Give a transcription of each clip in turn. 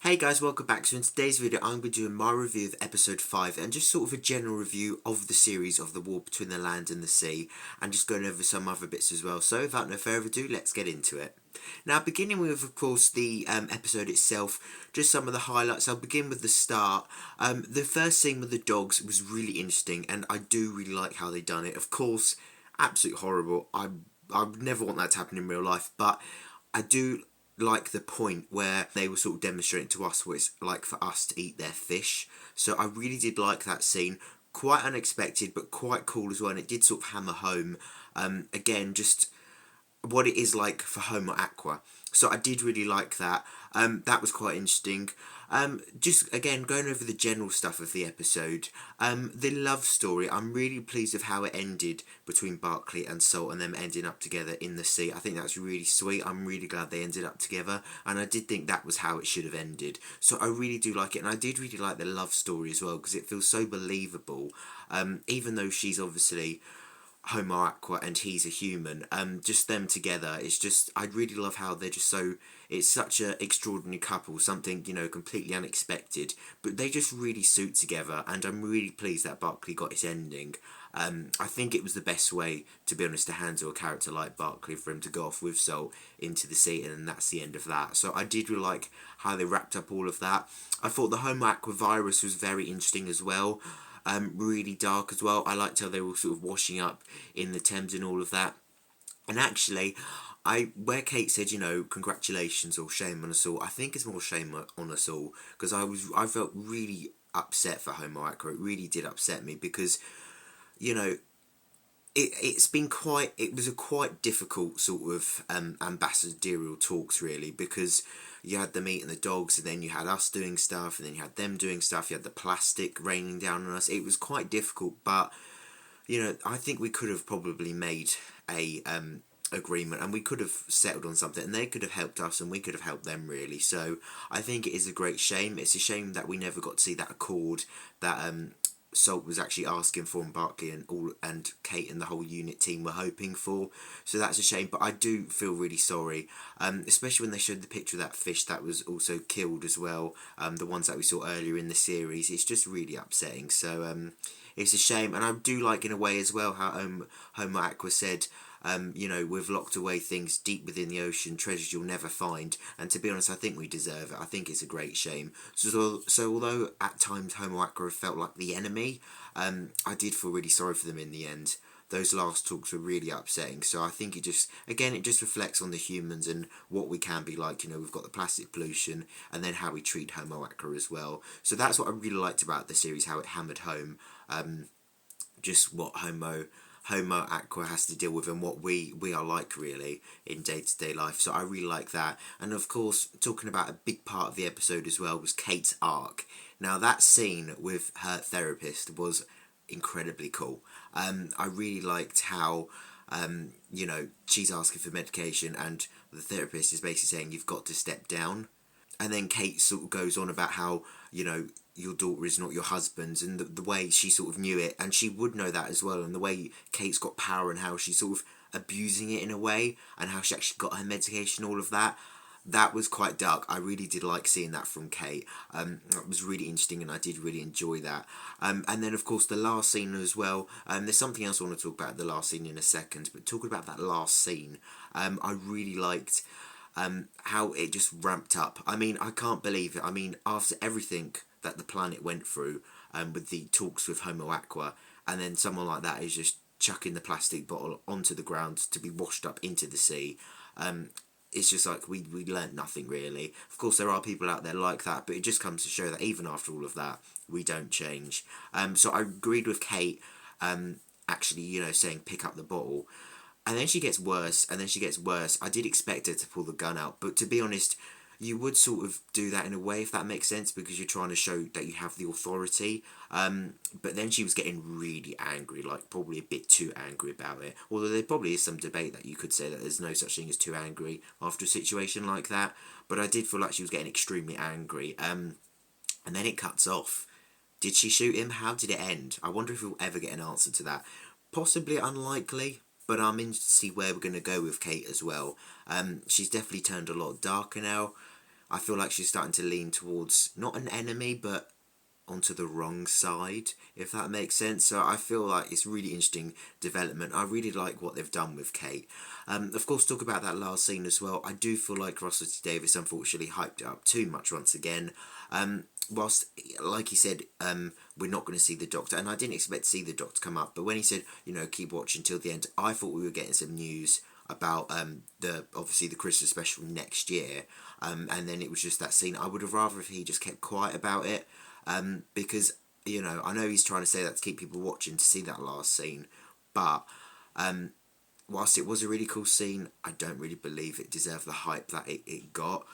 Hey guys, welcome back. So in today's video I'm going to be doing my review of episode 5 and just sort of a general review of the series of the war between the land and the sea, and just going over some other bits as well. So without no further ado, let's get into it. Now, beginning with, of course, the episode itself, just some of the highlights. I'll begin with the start. The first scene with the dogs was really interesting, and I do really like how they done it. Of course, absolutely horrible. I would never want that to happen in real life, but I do like the point where they were sort of demonstrating to us what it's like for us to eat their fish. So I really did like that scene. Quite unexpected, but quite cool as well. And it did sort of hammer home, again, just what it is like for Homo Aqua. So I did really like that. That was quite interesting. Just again going over the general stuff of the episode. The love story. I'm really pleased with how it ended between Barclay and Salt and them ending up together in the sea. I think that's really sweet. I'm really glad they ended up together, and I did think that was how it should have ended. So I really do like it, and I did really like the love story as well because it feels so believable. Even though she's obviously Homo Aqua and he's a human, just them together, it's just, I really love how they're just so, it's such an extraordinary couple, something, completely unexpected, but they just really suit together, and I'm really pleased that Barclay got his ending. I think it was the best way, to be honest, to handle a character like Barclay, for him to go off with Salt into the sea, and then that's the end of that. So I did really like how they wrapped up all of that. I thought the Homo Aqua virus was very interesting as well. Really dark as well. I liked how they were sort of washing up in the Thames and all of that. And actually, where Kate said, congratulations or shame on us all, I think it's more shame on us all, because I felt really upset for Homo Aqua. It really did upset me because, you know, it was a quite difficult sort of ambassadorial talks, really, because you had the meat and the dogs, and then you had us doing stuff, and then you had them doing stuff, you had the plastic raining down on us. It was quite difficult, but I think we could have probably made a agreement, and we could have settled on something, and they could have helped us and we could have helped them, really. So I think it is a great shame. It's a shame that we never got to see that accord that Salt was actually asking for, and Barclay and Kate and the whole unit team were hoping for. So that's a shame, but I do feel really sorry, especially when they showed the picture of that fish that was also killed as well, the ones that we saw earlier in the series. It's just really upsetting. So it's a shame, and I do like, in a way as well, how Homo Aqua said, we've locked away things deep within the ocean, treasures you'll never find. And to be honest, I think we deserve it. I think it's a great shame. So although at times Homo Aqua felt like the enemy, I did feel really sorry for them in the end. Those last talks were really upsetting. So I think it just reflects on the humans and what we can be like. We've got the plastic pollution, and then how we treat Homo Aqua as well. So that's what I really liked about the series, how it hammered home just what Homo Aqua has to deal with, and what we are like, really, in day-to-day life. So I really like that. And of course, talking about a big part of the episode as well was Kate's arc. Now, that scene with her therapist was incredibly cool. I really liked how she's asking for medication, and the therapist is basically saying, you've got to step down. And then Kate sort of goes on about how, your daughter is not your husband's, and the way she sort of knew it, and she would know that as well, and the way Kate's got power and how she's sort of abusing it in a way, and how she actually got her medication, all of that. That was quite dark. I really did like seeing that from Kate. It was really interesting, and I did really enjoy that. And then, of course, the last scene as well. There's something else I want to talk about the last scene in a second, but talking about that last scene, I really liked how it just ramped up. I mean, I can't believe it. I mean, after everything that the planet went through, with the talks with Homo Aqua, and then someone like that is just chucking the plastic bottle onto the ground to be washed up into the sea. It's just like we learnt nothing, really. Of course, there are people out there like that, but it just comes to show that even after all of that, we don't change. So I agreed with Kate, actually, saying pick up the bottle. And then she gets worse, and then she gets worse. I did expect her to pull the gun out, but to be honest, you would sort of do that in a way, if that makes sense, because you're trying to show that you have the authority. But then she was getting really angry, like probably a bit too angry about it. Although there probably is some debate that you could say that there's no such thing as too angry after a situation like that. But I did feel like she was getting extremely angry. And then it cuts off. Did she shoot him? How did it end? I wonder if we'll ever get an answer to that. Possibly unlikely, but I'm interested to see where we're going to go with Kate as well. She's definitely turned a lot darker now. I feel like she's starting to lean towards not an enemy, but onto the wrong side, if that makes sense. So I feel like it's really interesting development. I really like what they've done with Kate. Of course, talk about that last scene as well. I do feel like Russell T Davies unfortunately hyped it up too much once again. Whilst, like he said, we're not going to see the Doctor, and I didn't expect to see the Doctor come up, but when he said, keep watching till the end, I thought we were getting some news about obviously the Christmas special next year, and then it was just that scene. I would have rather if he just kept quiet about it, because I know he's trying to say that to keep people watching to see that last scene, but whilst it was a really cool scene, I don't really believe it deserved the hype that it got.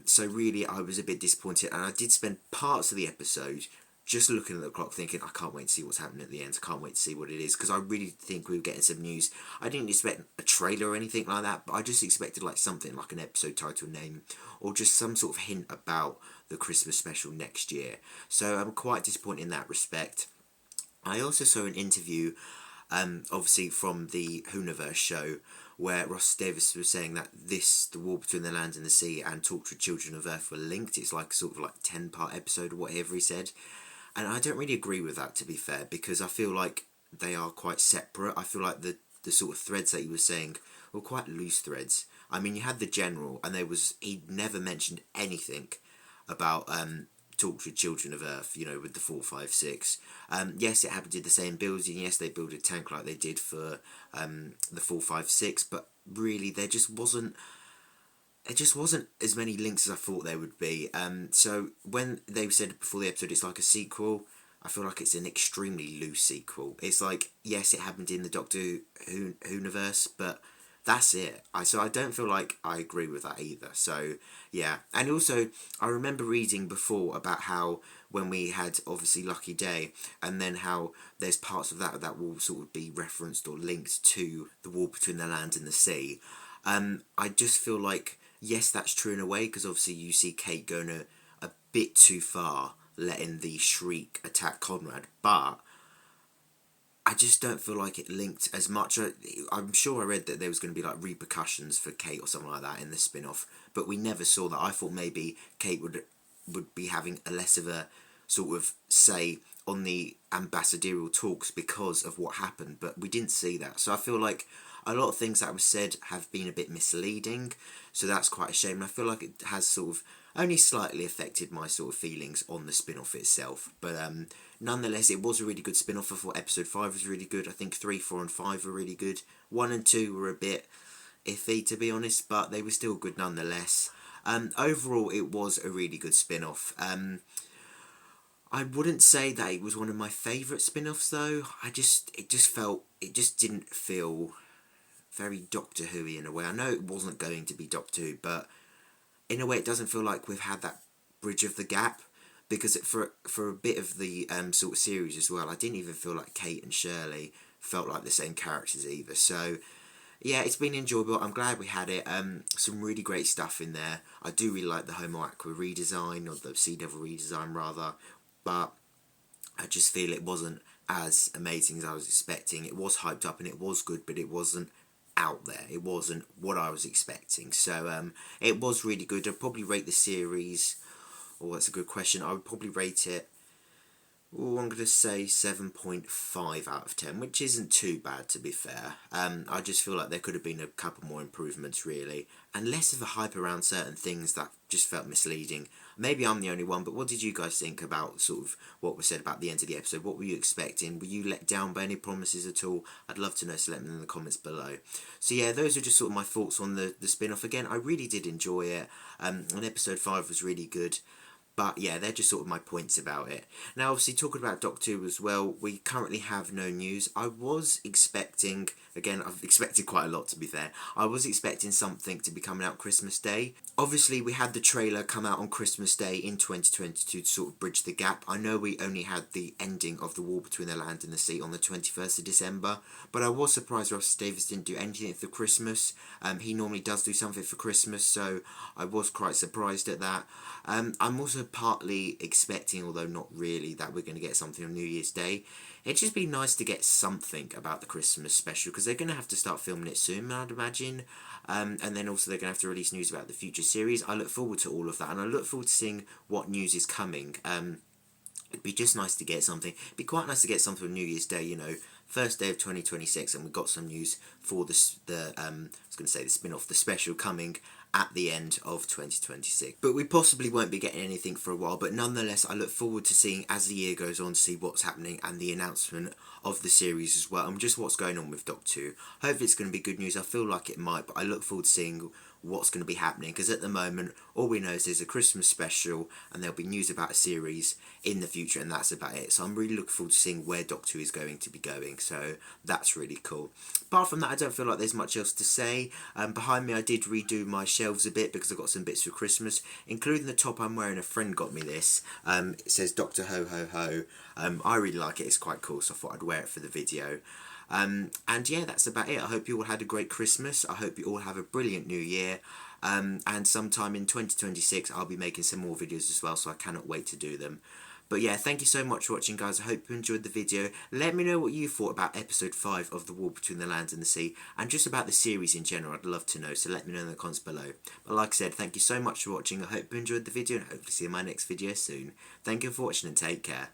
So really, I was a bit disappointed, and I did spend parts of the episode just looking at the clock thinking, I can't wait to see what's happening at the end. I can't wait to see what it is, because I really think we were getting some news. I didn't expect a trailer or anything like that, but I just expected like something like an episode title name, or just some sort of hint about the Christmas special next year. So I'm quite disappointed in that respect. I also saw an interview, obviously from the Whoniverse show, where Russell Davies was saying that the War Between the Land and the Sea and Talk to Children of Earth were linked. It's like sort of like 10-part episode or whatever he said. And I don't really agree with that, to be fair, because I feel like they are quite separate. I feel like the sort of threads that he was saying were quite loose threads. I mean, you had the General, and he never mentioned anything about Talk to Children of Earth, with the 456. Yes, it happened, did the same builds, and yes, they built a tank like they did for the 456, but really there just wasn't as many links as I thought there would be. So when they said before the episode it's like a sequel, I feel like it's an extremely loose sequel. It's like, yes, it happened in the Doctor Who universe, but that's it. So I don't feel like I agree with that either. So yeah, and also I remember reading before about how when we had obviously Lucky Day, and then how there's parts of that will sort of be referenced or linked to the War Between the Land and the Sea. I just feel like, yes, that's true in a way, because obviously you see Kate going a bit too far, letting the Shriek attack Conrad, but I just don't feel like it linked as much. I'm sure I read that there was going to be like repercussions for Kate or something like that in the spin-off, but we never saw that. I thought maybe Kate would be having a less of a sort of say on the ambassadorial talks because of what happened, but we didn't see that. So I feel like a lot of things that was said have been a bit misleading, so that's quite a shame. And I feel like it has sort of only slightly affected my sort of feelings on the spin-off itself. But nonetheless, it was a really good spin-off. I thought episode 5 was really good. I think 3, 4 and 5 were really good. 1 and 2 were a bit iffy, to be honest, but they were still good nonetheless. Overall, it was a really good spin-off. I wouldn't say that it was one of my favourite spin-offs, though. It just didn't feel very Doctor Who-y in a way. I know it wasn't going to be Doctor Who, but in a way it doesn't feel like we've had that bridge of the gap, because for a bit of the sort of series as well, I didn't even feel like Kate and Shirley felt like the same characters either. So yeah, it's been enjoyable. I'm glad we had it. Some really great stuff in there. I do really like the Homo Aqua redesign, or the Sea Devil redesign rather, but I just feel it wasn't as amazing as I was expecting. It was hyped up and it was good, but it wasn't out there. It wasn't what I was expecting. So it was really good. I'd probably rate the series, that's a good question. I would probably rate it, I'm going to say 7.5 out of 10, which isn't too bad, to be fair. I just feel like there could have been a couple more improvements, really, and less of a hype around certain things that just felt misleading. Maybe I'm the only one, but what did you guys think about sort of what was said about the end of the episode? What were you expecting? Were you let down by any promises at all? I'd love to know, so let me know in the comments below. So yeah, those are just sort of my thoughts on the spin-off. Again, I really did enjoy it, and episode 5 was really good. But yeah, they're just sort of my points about it. Now, obviously, talking about Doctor Who as well, we currently have no news. I was expecting, again, I've expected quite a lot, to be fair. I was expecting something to be coming out Christmas Day. Obviously, we had the trailer come out on Christmas Day in 2022 to sort of bridge the gap. I know we only had the ending of the War Between the Land and the Sea on the 21st of December, but I was surprised Russell Davies didn't do anything for Christmas. He normally does do something for Christmas, so I was quite surprised at that. I'm also also partly expecting, although not really, that we're going to get something on New Year's Day. It'd just be nice to get something about the Christmas special, because they're going to have to start filming it soon, I'd imagine. And then also they're going to have to release news about the future series. I look forward to all of that, and I look forward to seeing what news is coming. It'd be just nice to get something. It'd be quite nice to get something on New Year's Day, you know, first day of 2026, and we've got some news for I was going to say the spin-off, the special coming at the end of 2026. But we possibly won't be getting anything for a while, but nonetheless I look forward to seeing, as the year goes on, to see what's happening and the announcement of the series as well, and just what's going on with Doctor Who. Hopefully it's going to be good news. I feel like it might, but I look forward to seeing what's going to be happening, because at the moment all we know is there's a Christmas special and there'll be news about a series in the future, and that's about it. So I'm really looking forward to seeing where Doctor Who is going to be going, so that's really cool. Apart from that, I don't feel like there's much else to say. Behind me I did redo my shelves a bit because I got some bits for Christmas, including the top I'm wearing. A friend got me this. It says Doctor Ho Ho Ho. I really like it, it's quite cool, so I thought I'd wear it for the video. And yeah, that's about it. I hope you all had a great Christmas. I hope you all have a brilliant new year. And sometime in 2026 I'll be making some more videos as well, so I cannot wait to do them. But yeah, thank you so much for watching, guys. I hope you enjoyed the video. Let me know what you thought about episode 5 of The War Between the Land and the Sea, and just about the series in general. I'd love to know, so let me know in the comments below. But like I said, thank you so much for watching. I hope you enjoyed the video, and hopefully see you in my next video soon. Thank you for watching, and take care.